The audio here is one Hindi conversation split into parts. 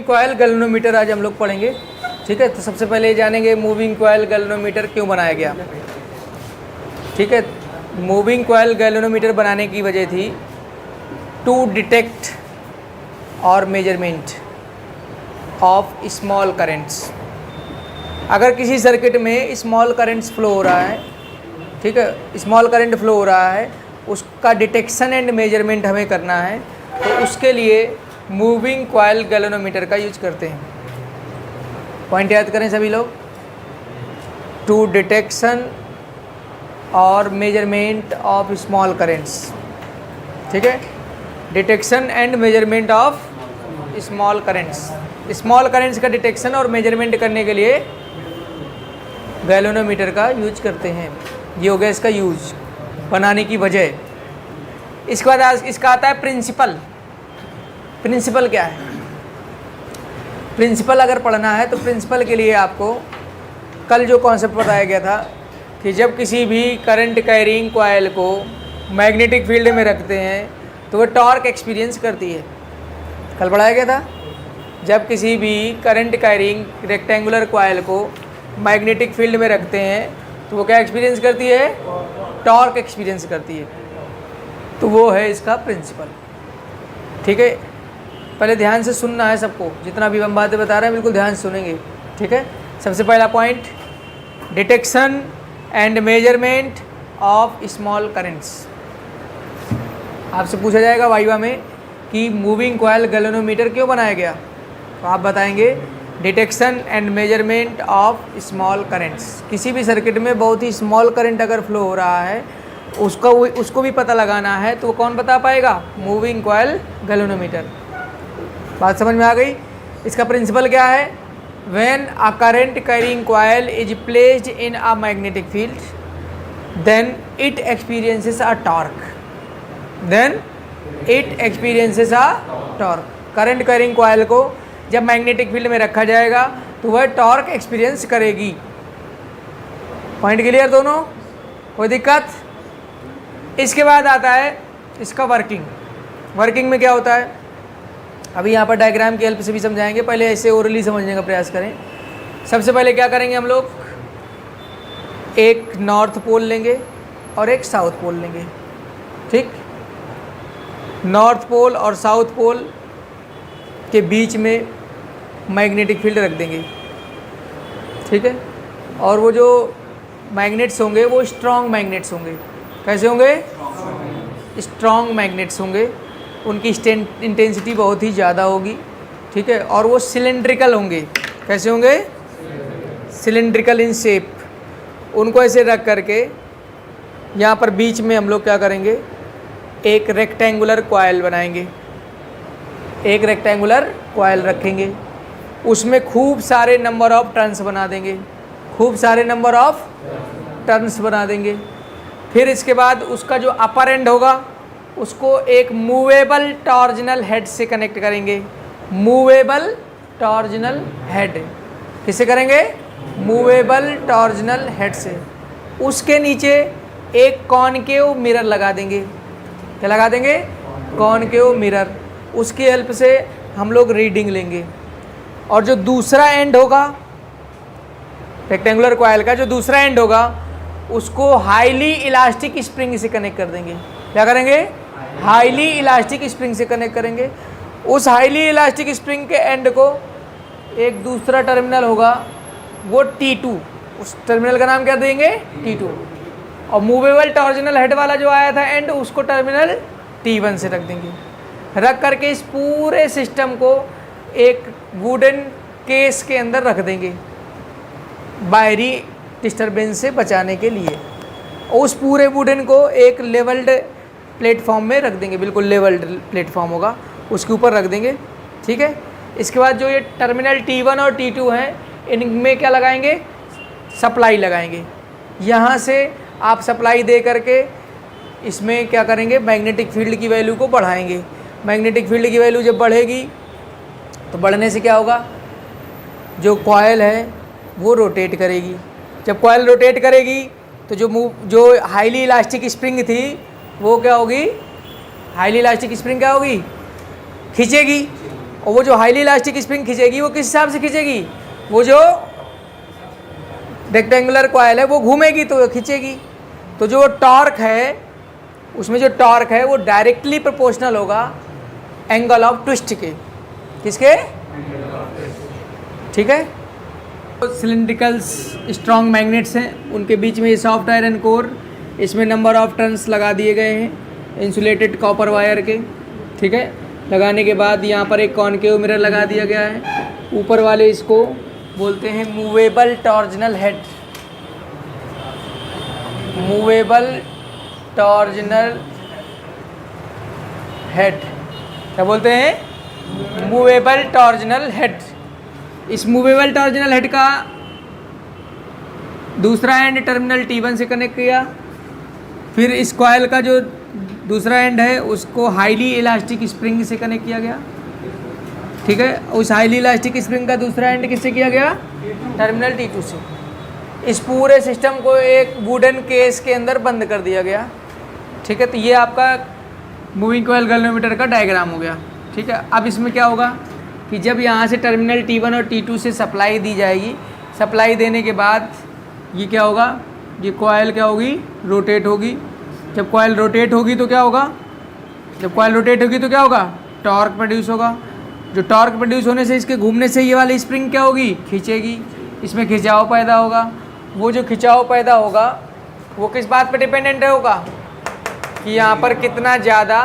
मूविंग कॉयल गैल्वेनोमीटर आज हम लोग पढ़ेंगे। ठीक है, तो सबसे पहले जानेंगे मूविंग कॉयल गैल्वेनोमीटर क्यों बनाया गया। ठीक है, मूविंग कॉयल गैल्वेनोमीटर बनाने की वजह थी टू डिटेक्ट और मेजरमेंट ऑफ स्मॉल करेंट्स। अगर किसी सर्किट में स्मॉल करेंट्स फ्लो हो रहा है, ठीक है, स्मॉल करंट फ्लो हो रहा है, उसका डिटेक्शन एंड मेजरमेंट हमें करना है, तो उसके लिए मूविंग कॉयल गैल्वेनोमीटर का यूज करते हैं। पॉइंट याद करें सभी लोग, टू डिटेक्शन और मेजरमेंट ऑफ स्मॉल करेंट्स। ठीक है, detection and measurement of small currents. Small currents का डिटेक्शन और मेजरमेंट करने के लिए गैल्वेनोमीटर का यूज करते हैं। ये हो गया इसका यूज, बनाने की वजह। इसके बाद इसका आता है प्रिंसिपल। प्रिंसिपल क्या है? प्रिंसिपल अगर पढ़ना है तो प्रिंसिपल के लिए आपको कल जो कॉन्सेप्ट बताया गया था कि जब किसी भी करंट कैरिंग कॉयल को मैग्नेटिक फील्ड में रखते हैं तो वह टॉर्क एक्सपीरियंस करती है। कल पढ़ाया गया था, जब किसी भी करंट कैरिंग रेक्टेंगुलर कॉयल को मैग्नेटिक फील्ड में रखते हैं तो वो क्या एक्सपीरियंस करती है? टॉर्क एक्सपीरियंस करती है। तो वो है इसका प्रिंसिपल। ठीक है, पहले ध्यान से सुनना है सबको, जितना भी हम बातें बता रहे हैं बिल्कुल ध्यान से सुनेंगे। ठीक है, सबसे पहला point, detection and measurement of small currents. आपसे पूछा जाएगा वाइवा में कि मूविंग कॉयल गैल्वेनोमीटर क्यों बनाया गया, तो आप बताएंगे detection and measurement of small currents. किसी भी सर्किट में बहुत ही स्मॉल करंट अगर फ्लो हो रहा है उसको भी पता लगाना है, तो कौन बता पाएगा? Moving coil galvanometer. बात समझ में आ गई? इसका प्रिंसिपल क्या है? When a current carrying coil is placed in a magnetic field then it experiences a torque. Then it experiences a torque. Current carrying coil को जब मैग्नेटिक फील्ड में रखा जाएगा तो वह टॉर्क एक्सपीरियंस करेगी। पॉइंट क्लियर दोनों? कोई दिक्कत? इसके बाद आता है इसका वर्किंग। वर्किंग में क्या होता है अभी यहाँ पर डायग्राम की हेल्प से भी समझाएंगे, पहले ऐसे ओरली समझने का प्रयास करें। सबसे पहले क्या करेंगे हम लोग, एक नॉर्थ पोल लेंगे और एक साउथ पोल लेंगे। ठीक, नॉर्थ पोल और साउथ पोल के बीच में मैग्नेटिक फील्ड रख देंगे। ठीक है, और वो जो मैग्नेट्स होंगे वो स्ट्रॉन्ग मैग्नेट्स होंगे। कैसे होंगे? स्ट्रॉन्ग मैग्नेट्स होंगे, उनकी इंटेंसिटी बहुत ही ज़्यादा होगी। ठीक है, और वो सिलेंड्रिकल होंगे। कैसे होंगे? Cylindrical in shape. उनको ऐसे रख करके यहाँ पर बीच में हम लोग क्या करेंगे, एक रेक्टेंगुलर कॉयल बनाएंगे। एक रेक्टेंगुलर कॉयल रखेंगे, उसमें खूब सारे नंबर ऑफ टर्न्स बना देंगे। खूब सारे नंबर ऑफ टर्न्स बना देंगे। फिर इसके बाद उसका जो अपर एंड होगा उसको एक मूवेबल टॉर्जनल हेड से कनेक्ट करेंगे। मूवेबल टॉर्जनल हेड किससे करेंगे? मूवेबल टॉर्जनल हेड से। उसके नीचे एक कॉनकेव मिरर लगा देंगे। क्या लगा देंगे? Concave mirror. उसकी हेल्प से हम लोग रीडिंग लेंगे। और जो दूसरा एंड होगा रेक्टेंगुलर कॉयल का, जो दूसरा एंड होगा उसको हाईली इलास्टिक स्प्रिंग से कनेक्ट कर देंगे। क्या करेंगे? हाईली इलास्टिक स्प्रिंग से कनेक्ट करेंगे। उस हाईली इलास्टिक स्प्रिंग के एंड को एक दूसरा टर्मिनल होगा वो T2, उस टर्मिनल का नाम क्या देंगे? T2। और मूवेबल टॉर्जनल हेड वाला जो आया था एंड, उसको टर्मिनल T1 से रख देंगे। रख करके इस पूरे सिस्टम को एक वुडन केस के अंदर रख देंगे बाहरी डिस्टरबेंस से बचाने के लिए। उस पूरे वुडन को एक लेवल्ड प्लेटफॉर्म में रख देंगे, बिल्कुल लेवल्ड प्लेटफॉर्म होगा, उसके ऊपर रख देंगे। ठीक है, इसके बाद जो ये टर्मिनल T1 और T2 हैं इनमें क्या लगाएंगे? सप्लाई लगाएंगे। यहाँ से आप सप्लाई दे करके इसमें क्या करेंगे? मैग्नेटिक फील्ड की वैल्यू को बढ़ाएंगे। मैग्नेटिक फील्ड की वैल्यू जब बढ़ेगी तो बढ़ने से क्या होगा, जो कॉयल है वो रोटेट करेगी। जब कॉयल रोटेट करेगी तो जो हाईली इलास्टिक स्प्रिंग थी वो क्या होगी? हाईली इलास्टिक स्प्रिंग क्या होगी? खींचेगी। और वो जो हाईली इलास्टिक स्प्रिंग खींचेगी वो किस हिसाब से खींचेगी, वो जो रेक्टेंगुलर कॉइल है वो घूमेगी तो खींचेगी। तो जो टॉर्क है उसमें जो टॉर्क है वो डायरेक्टली प्रोपोर्शनल होगा एंगल ऑफ ट्विस्ट के, किसके, ठीक है। सिलिंड्रिकल्स स्ट्रॉन्ग मैग्नेट्स हैं, उनके बीच में ये सॉफ्ट आयरन कोर, इसमें नंबर ऑफ टर्न्स लगा दिए गए हैं इंसुलेटेड कॉपर वायर के, ठीक है। लगाने के बाद यहाँ पर एक कॉनकेव मिरर लगा दिया गया है। ऊपर वाले इसको बोलते हैं movable torsional head, movable torsional head, क्या बोलते हैं, मूवेबल टॉर्जनल हेड। इस मूवेबल टॉर्जनल हेड का दूसरा एंड टर्मिनल T1 से कनेक्ट किया, फिर इस कॉइल का जो दूसरा एंड है उसको हाईली इलास्टिक स्प्रिंग से कनेक्ट किया गया, ठीक है। उस हाईली इलास्टिक स्प्रिंग का दूसरा एंड किससे किया गया, टर्मिनल T2 से। इस पूरे सिस्टम को एक वुडन केस के अंदर बंद कर दिया गया, ठीक है। तो ये आपका मूविंग कॉइल गैल्वेनोमीटर का डायग्राम हो गया, ठीक है। अब इसमें क्या होगा कि जब यहाँ से टर्मिनल T1 और T2 से सप्लाई दी जाएगी, सप्लाई देने के बाद ये क्या होगा, ये कॉइल क्या होगी, रोटेट होगी। जब कॉइल रोटेट होगी तो क्या होगा, जब कॉइल रोटेट होगी तो क्या होगा, टॉर्क प्रोड्यूस होगा। जो टॉर्क प्रोड्यूस होने से इसके घूमने से ये वाली स्प्रिंग क्या होगी, खींचेगी, इसमें खिंचाव पैदा होगा। वो जो खिंचाव पैदा होगा वो किस बात पर डिपेंडेंट होगा कि यहाँ पर कितना ज़्यादा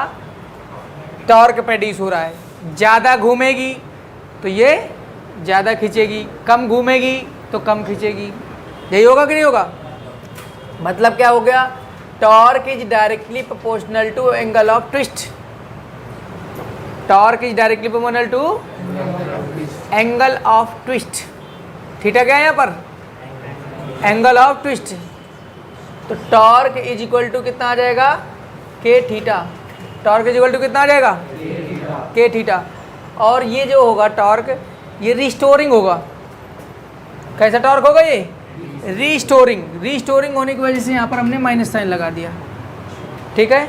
टॉर्क प्रोड्यूस हो रहा है। ज़्यादा घूमेगी तो ये ज़्यादा खींचेगी, कम घूमेगी तो कम खींचेगी। यही होगा कि नहीं होगा, मतलब क्या हो गया, torque is directly proportional to angle of twist, torque is directly proportional to angle of twist. Theta क्या है यहाँ पर, एंगल ऑफ ट्विस्ट। तो टॉर्क इज इक्वल टू कितना आ जाएगा, K theta, torque is equal to कितना आ जाएगा, के थीटा। और ये जो होगा टॉर्क, ये रिस्टोरिंग होगा। कैसा टॉर्क होगा ये, रिस्टोरिंग। रिस्टोरिंग होने की वजह से यहाँ पर हमने माइनस साइन लगा दिया, ठीक है।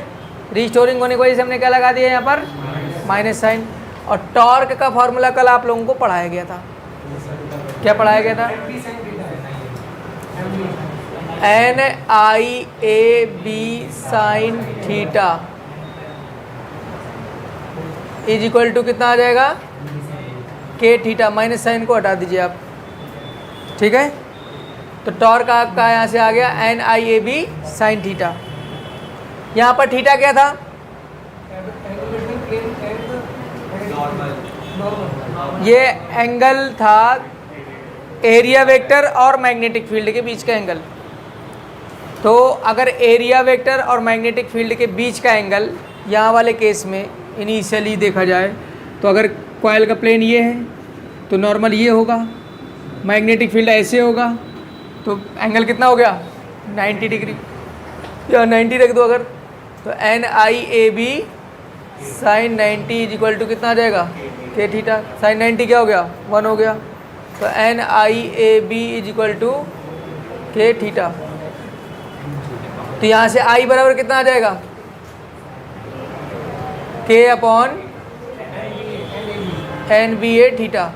रिस्टोरिंग होने की वजह से हमने क्या लगा दिया यहाँ पर, माइनस साइन। और टॉर्क का फॉर्मूला कल आप लोगों को पढ़ाया गया था, क्या पढ़ाया गया था, NIAB sine theta is equal to कितना आ जाएगा, के थीटा। माइनस साइन को हटा दीजिए आप, ठीक है। तो टॉर्क आपका यहाँ से आ गया NIAB साइन थीटा। यहाँ पर थीटा क्या था, ये एंगल था एरिया वेक्टर और मैग्नेटिक फील्ड के बीच का एंगल। तो अगर एरिया वेक्टर और मैग्नेटिक फील्ड के बीच का एंगल यहाँ वाले केस में इनिशियली देखा जाए तो अगर कॉइल का प्लेन ये है तो नॉर्मल ये होगा, मैग्नेटिक फील्ड ऐसे होगा, तो एंगल कितना हो गया, 90 डिग्री, या 90 रख दो अगर, तो NIAB sine 90 is equal to कितना आ जाएगा, के थीटा। साइन 90 क्या हो गया, 1 हो गया। तो NIAB इज इक्वल टू के थीटा। तो यहाँ से I बराबर कितना आ जाएगा, के अपॉन NBA थीटा।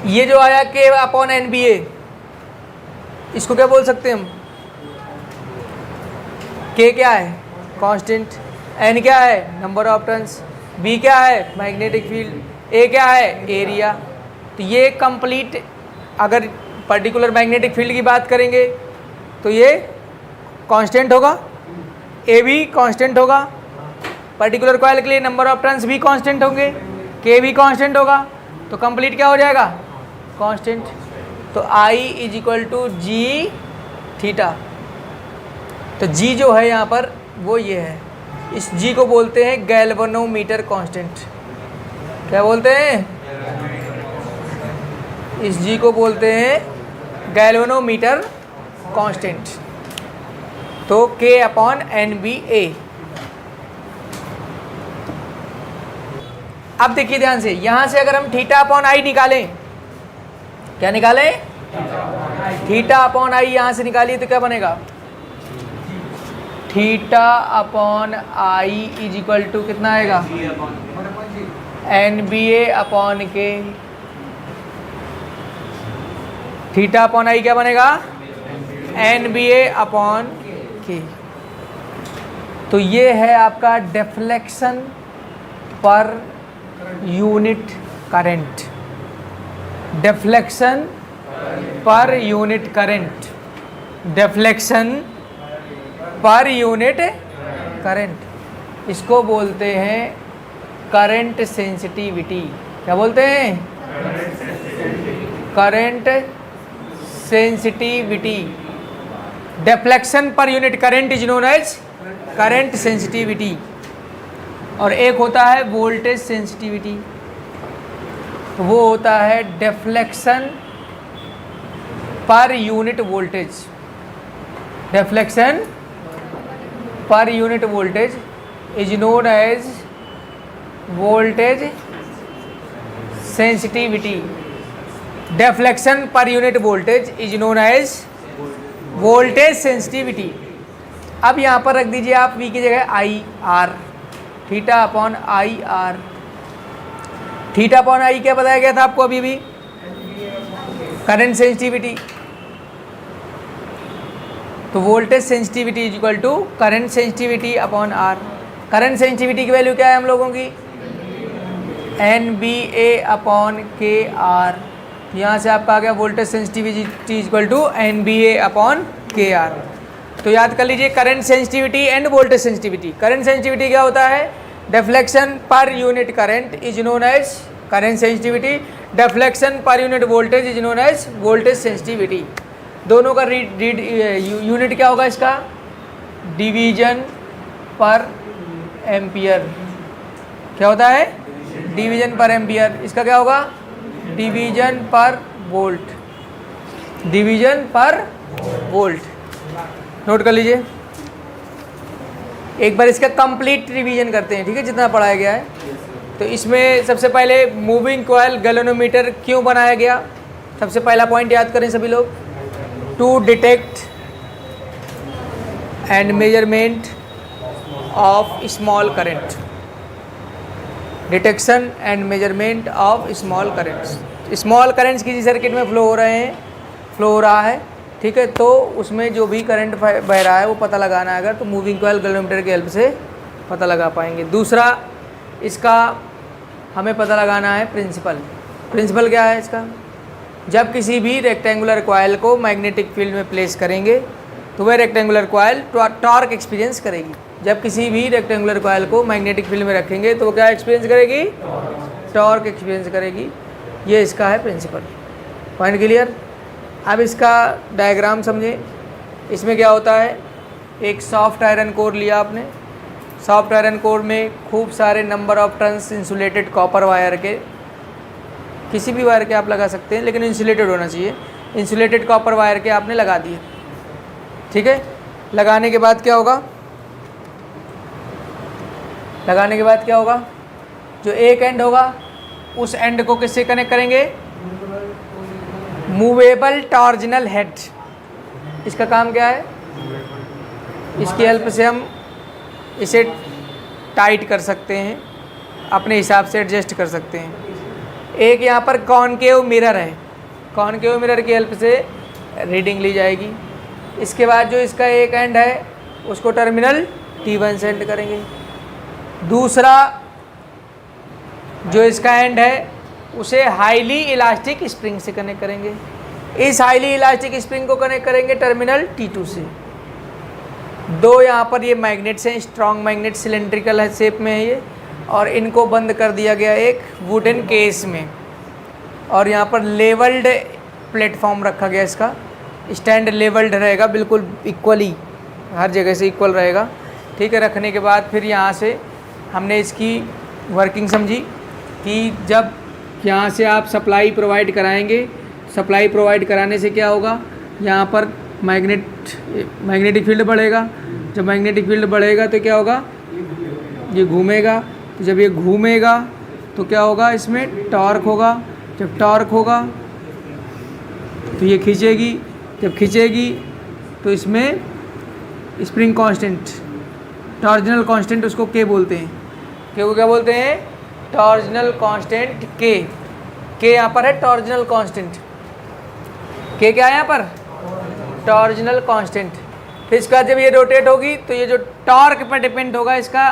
ये जो आया के अपॉन NBA, इसको क्या बोल सकते हैं हम, के क्या है, कांस्टेंट, एन क्या है, नंबर ऑफ टर्न्स, बी क्या है, मैग्नेटिक फील्ड, ए क्या है, एरिया। तो ये कंप्लीट, अगर पर्टिकुलर मैग्नेटिक फील्ड की बात करेंगे तो ये कांस्टेंट होगा, ए भी कांस्टेंट होगा, पर्टिकुलर कॉइल के लिए नंबर ऑफ टर्न्स भी कांस्टेंट होंगे, के भी कांस्टेंट होगा, तो कंप्लीट क्या हो जाएगा, कांस्टेंट। तो I is equal to G theta. तो G जो है यहाँ पर वो ये है, इस G को बोलते हैं गैल्वेनोमीटर कांस्टेंट। क्या बोलते हैं, इस G को बोलते हैं गैल्वेनोमीटर कांस्टेंट। तो K अपॉन NBA। अब देखिए ध्यान से, यहाँ से अगर हम थीटा अपॉन I निकालें, क्या निकालें, थीटा अपॉन I यहाँ से निकालिए तो क्या बनेगा, theta upon I is equal to कितना आएगा, NBA upon K. Theta upon I क्या बनेगा, NBA अपॉन के। तो ये है आपका deflection per unit current, deflection per unit current, deflection per unit current. इसको बोलते हैं करंट सेंसिटिविटी। क्या बोलते हैं, current sensitivity. Deflection per unit current is known as current sensitivity. और एक होता है वोल्टेज सेंसिटिविटी, वो होता है deflection per unit voltage, deflection per unit voltage is known as voltage sensitivity. Deflection per unit voltage is known as voltage sensitivity. अब यहाँ पर रख दीजिए आप V की जगह I R, theta upon I R. Theta upon I क्या बताया गया था आपको अभी भी, करंट सेंसिटिविटी। तो voltage sensitivity is equal to current sensitivity upon R. Current sensitivity की वैल्यू क्या है हम लोगों की, NBA अपॉन के आर। यहाँ से आपका आ गया voltage sensitivity is equal to NBA upon K R. तो याद कर लीजिए current sensitivity and voltage sensitivity. Current sensitivity क्या होता है, deflection per unit current is known as current sensitivity, deflection per unit voltage is known as voltage sensitivity. दोनों का यूनिट क्या होगा इसका, डिवीजन पर एम्पियर। क्या होता है, डिवीजन पर एम्पियर। इसका क्या होगा, डिवीजन पर वोल्ट, डिवीजन पर वोल्ट। नोट कर लीजिए, एक बार इसका कंप्लीट रिवीजन करते हैं, ठीक है, जितना पढ़ाया गया है। तो इसमें सबसे पहले मूविंग कॉइल गैल्वेनोमीटर क्यों बनाया गया, सबसे पहला पॉइंट याद करें सभी लोग, to detect and measurement of small current, detection and measurement of small currents. Small currents किसी सर्किट में फ्लो हो रहे हैं, फ्लो हो रहा है, ठीक है, तो उसमें जो भी करंट बह रहा है वो पता लगाना है अगर, तो मूविंग कॉइल गैल्वेनोमीटर की हेल्प से पता लगा पाएंगे। दूसरा इसका हमें पता लगाना है प्रिंसिपल। प्रिंसिपल क्या है इसका, जब किसी भी रेक्टेंगुलर कॉइल को मैग्नेटिक फील्ड में प्लेस करेंगे तो वह रेक्टेंगुलर कॉइल टॉर्क एक्सपीरियंस करेगी। जब किसी भी रेक्टेंगुलर कॉइल को मैग्नेटिक फील्ड में रखेंगे तो वो क्या एक्सपीरियंस करेगी, टॉर्क एक्सपीरियंस करेगी। ये इसका है प्रिंसिपल। Point clear. अब इसका डायग्राम समझें। इसमें क्या होता है, एक सॉफ्ट आयरन कोर लिया आपने, सॉफ्ट आयरन कोर में खूब सारे number of turns insulated copper wire के, किसी भी वायर के आप लगा सकते हैं लेकिन इंसुलेटेड होना चाहिए, इंसुलेटेड कॉपर वायर के आपने लगा दिए, ठीक है। लगाने के बाद क्या होगा, लगाने के बाद क्या होगा, जो एक एंड होगा उस एंड को किससे कनेक्ट करेंगे, मूवेबल टॉर्जनल हेड। इसका काम क्या है, इसकी हेल्प से हम इसे टाइट कर सकते हैं, अपने हिसाब से एडजस्ट कर सकते हैं। एक यहाँ पर कॉनकेव मिरर है, कॉनकेव मिरर की हेल्प से रीडिंग ली जाएगी। इसके बाद जो इसका एक एंड है उसको टर्मिनल T1 सेंड करेंगे। दूसरा जो इसका एंड है उसे हाईली इलास्टिक स्प्रिंग से कनेक्ट करेंगे। इस हाईली इलास्टिक स्प्रिंग को कनेक्ट करेंगे टर्मिनल T2 से। दो यहाँ पर ये मैग्नेट्स हैं, स्ट्रॉन्ग मैग्नेट, सिलेंड्रिकल है शेप में है ये, और इनको बंद कर दिया गया एक वुडन केस में। और यहाँ पर लेवल्ड प्लेटफॉर्म रखा गया, इसका स्टैंड लेवल्ड रहेगा, बिल्कुल इक्वली हर जगह से इक्वल रहेगा, ठीक है। रखने के बाद फिर यहाँ से हमने इसकी वर्किंग समझी कि जब यहाँ से आप सप्लाई प्रोवाइड कराएंगे, सप्लाई प्रोवाइड कराने से क्या होगा, यहाँ पर मैग्नेटिक फील्ड बढ़ेगा। जब मैग्नेटिक फील्ड बढ़ेगा तो क्या होगा, ये घूमेगा, तो जब ये घूमेगा तो क्या होगा, इसमें टॉर्क होगा। जब टॉर्क होगा तो ये खींचेगी, जब खींचेगी तो इसमें स्प्रिंग कांस्टेंट, टॉर्जनल कांस्टेंट उसको के बोलते हैं। के को क्या बोलते हैं? टॉर्जनल कांस्टेंट के यहाँ पर है टॉर्जनल कांस्टेंट। के क्या है यहाँ पर? Torsional constant. फिर इसके बाद जब ये रोटेट होगी तो ये जो टॉर्क पर डिपेंड होगा इसका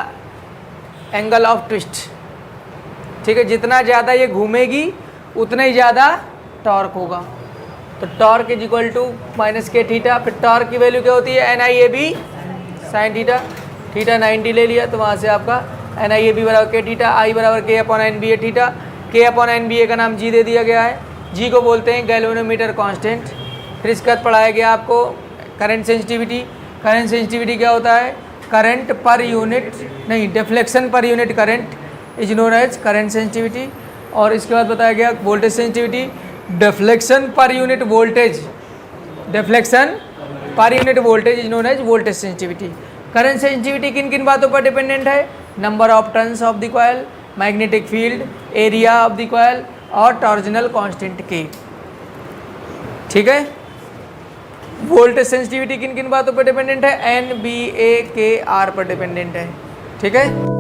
एंगल ऑफ ट्विस्ट। ठीक है, जितना ज़्यादा ये घूमेगी उतना ही ज़्यादा टॉर्क होगा। तो torque is equal to minus K theta. फिर टॉर्क की वैल्यू क्या होती है? NIAB sine theta. थीटा 90 ले लिया तो वहाँ से आपका NIAB बराबर के थीटा, आई बराबर के अपॉन NBA थीटा। के अपॉन NBA का नाम जी दे दिया गया है। जी को बोलते हैं गैल्वेनोमीटर कांस्टेंट। फिर इसके बाद पढ़ाया गया आपको करंट सेंसिटिविटी। करंट सेंसिटिविटी क्या होता है? करंट पर यूनिट नहीं, deflection per unit current is known as current sensitivity. और इसके बाद बताया गया voltage sensitivity, deflection per unit voltage, deflection per unit voltage is known as voltage sensitivity. Current sensitivity किन किन बातों पर डिपेंडेंट है? Number of turns of the coil, magnetic field, area of the coil और टॉर्जनल कांस्टेंट के। ठीक है। वोल्टेज सेंसिटिविटी किन किन बातों पर डिपेंडेंट है? NBAKR पर डिपेंडेंट है। ठीक है।